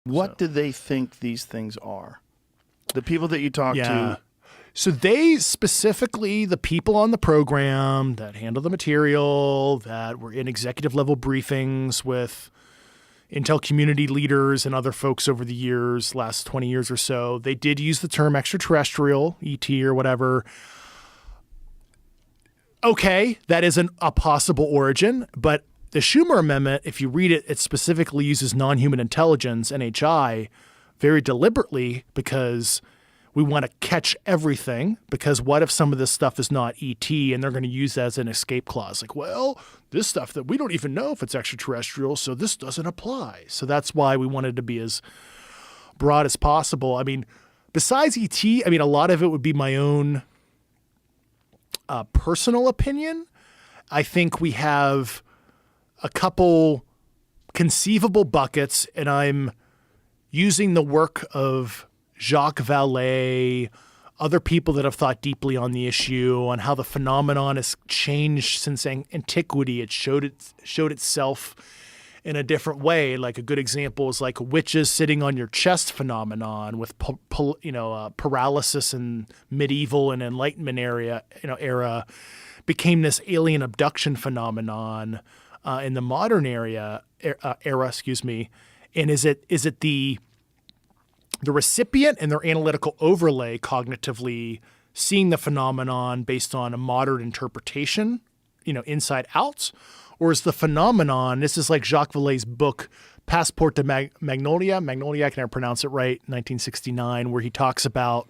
What do they think these things are? The people that you talk to. So they specifically, the people on the program that handle the material, that were in executive level briefings with Intel community leaders and other folks over the years, last 20 years or so, they did use the term extraterrestrial, ET or whatever. Okay, that isn't a possible origin, but the Schumer Amendment, if you read it, it specifically uses non-human intelligence, NHI, very deliberately because we want to catch everything, because what if some of this stuff is not ET and they're going to use that as an escape clause? Like, well, this stuff that we don't even know if it's extraterrestrial, so this doesn't apply. So that's why we wanted to be as broad as possible. I mean, besides ET, I mean, a lot of it would be my own personal opinion. I think we have a couple conceivable buckets, and I'm using the work of Jacques Vallée, other people that have thought deeply on the issue, on how the phenomenon has changed since antiquity. It showed itself in a different way. Like a good example is like witches sitting on your chest phenomenon with paralysis in medieval and Enlightenment era became this alien abduction phenomenon in the modern era. And is it the recipient and their analytical overlay cognitively seeing the phenomenon based on a modern interpretation, inside out? Or is the phenomenon, this is like Jacques Vallée's book, Passport to Magnolia, I can never pronounce it right, 1969, where he talks about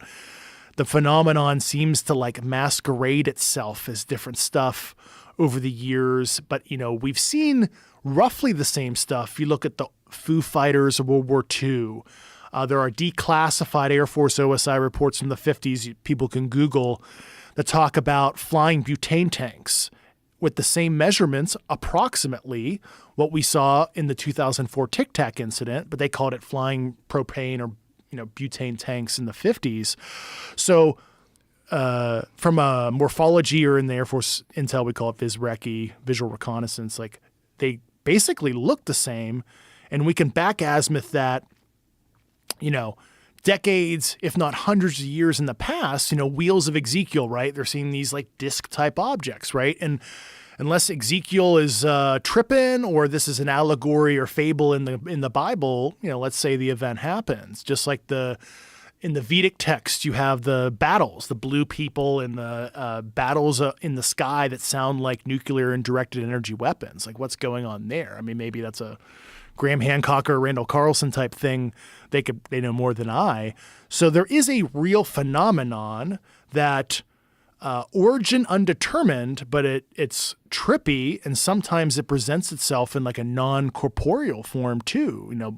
the phenomenon seems to like masquerade itself as different stuff over the years. But, we've seen roughly the same stuff. You look at the Foo Fighters of World War II. There are declassified Air Force OSI reports from the 50s people can Google that talk about flying butane tanks with the same measurements, approximately what we saw in the 2004 Tic Tac incident, but they called it flying propane or butane tanks in the 50s. So from a morphology, or in the Air Force intel, we call it VisRecce, visual reconnaissance, like they basically look the same, and we can back azimuth that decades, if not hundreds of years in the past, wheels of Ezekiel, right? They're seeing these like disc type objects, right? And unless Ezekiel is tripping, or this is an allegory or fable in the Bible, let's say the event happens. Just like in the Vedic text, you have the battles, the blue people and the battles in the sky that sound like nuclear and directed energy weapons. Like, what's going on there? I mean, maybe that's a Graham Hancock or Randall Carlson type thing. They know more than I. So there is a real phenomenon that origin undetermined, but it's trippy, and sometimes it presents itself in like a non-corporeal form too.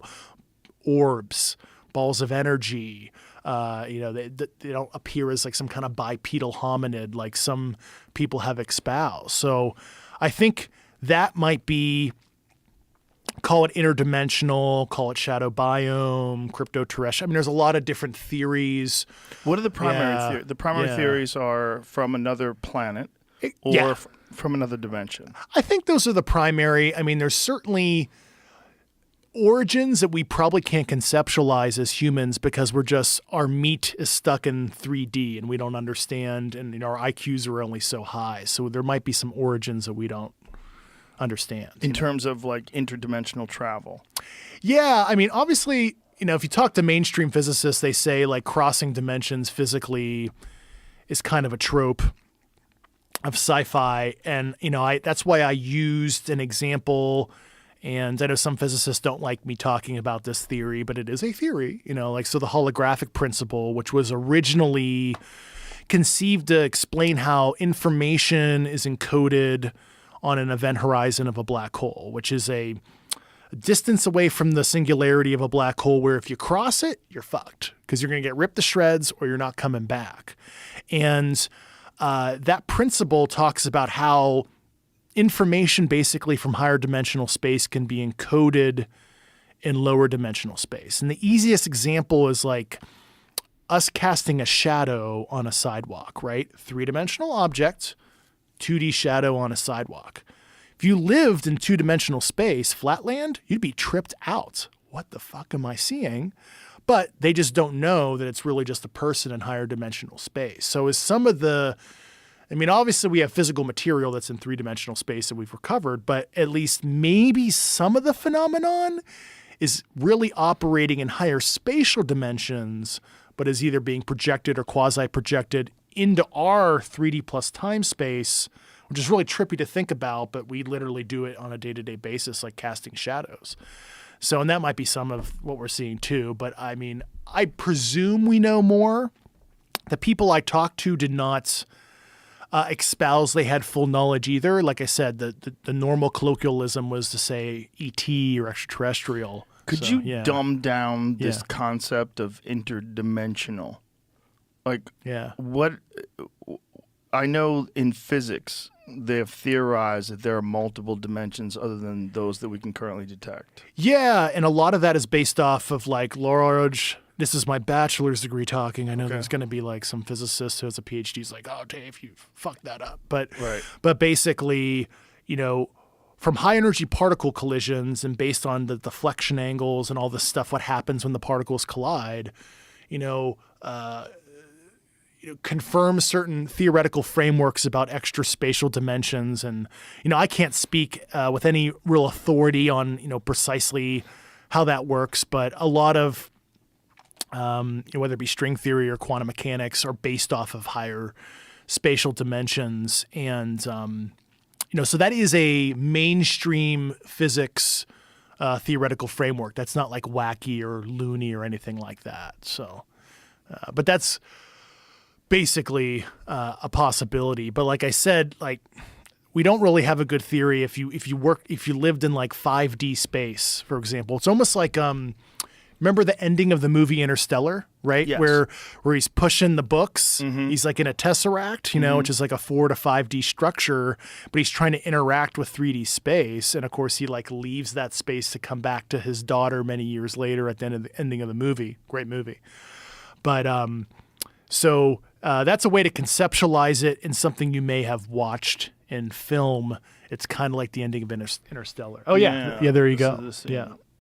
Orbs, balls of energy. They don't appear as like some kind of bipedal hominid like some people have espoused. So I think that might be, call it interdimensional, call it shadow biome, cryptoterrestrial. I mean, there's a lot of different theories. What are the primary theories? The primary theories are from another planet or from another dimension. I think those are the primary. I mean, there's certainly origins that we probably can't conceptualize as humans because our meat is stuck in 3D and we don't understand, and our IQs are only so high. So there might be some origins that we don't understand. In terms of like interdimensional travel. Yeah. I mean, obviously, if you talk to mainstream physicists, they say like crossing dimensions physically is kind of a trope of sci-fi. And, that's why I used an example, and I know some physicists don't like me talking about this theory, but it is a theory, so the holographic principle, which was originally conceived to explain how information is encoded on an event horizon of a black hole, which is a distance away from the singularity of a black hole where if you cross it, you're fucked because you're going to get ripped to shreds or you're not coming back. And that principle talks about how information basically from higher dimensional space can be encoded in lower dimensional space. And the easiest example is like us casting a shadow on a sidewalk, right? 3-dimensional object, 2D shadow on a sidewalk. If you lived in 2-dimensional space, flatland, you'd be tripped out. what the fuck am I seeing? But they just don't know that it's really just a person in higher dimensional space. So is some of obviously we have physical material that's in three-dimensional space that we've recovered, but at least maybe some of the phenomenon is really operating in higher spatial dimensions, but is either being projected or quasi-projected into our 3D plus time space, which is really trippy to think about, but we literally do it on a day-to-day basis, like casting shadows. So, and that might be some of what we're seeing too, but I mean, I presume we know more. The people I talked to did not espouse they had full knowledge either. Like I said, the normal colloquialism was to say ET or extraterrestrial. Could you dumb down this concept of interdimensional? Like, what I know in physics, they have theorized that there are multiple dimensions other than those that we can currently detect. Yeah, and a lot of that is based off of like large. This is my bachelor's degree talking. I know there's going to be like some physicist who has a PhD who's like, oh, Dave, you fucked that up. But basically, from high energy particle collisions and based on the deflection angles and all this stuff, what happens when the particles collide, confirm certain theoretical frameworks about extra spatial dimensions. And, I can't speak with any real authority on, precisely how that works, but a lot of whether it be string theory or quantum mechanics are based off of higher spatial dimensions. And, so that is a mainstream physics theoretical framework. That's not like wacky or loony or anything like that. So, but that's basically a possibility. But like I said, like we don't really have a good theory if you lived in like 5D space, for example. It's almost like remember the ending of the movie Interstellar, right? Yes. Where he's pushing the books. Mm-hmm. He's like in a tesseract, which is like a 4 to 5D structure, but he's trying to interact with 3D space. And of course he like leaves that space to come back to his daughter many years later at the ending of the movie. Great movie. But so that's a way to conceptualize it in something you may have watched in film. It's kind of like the ending of Interstellar. Oh yeah. Yeah, there you go. Yeah.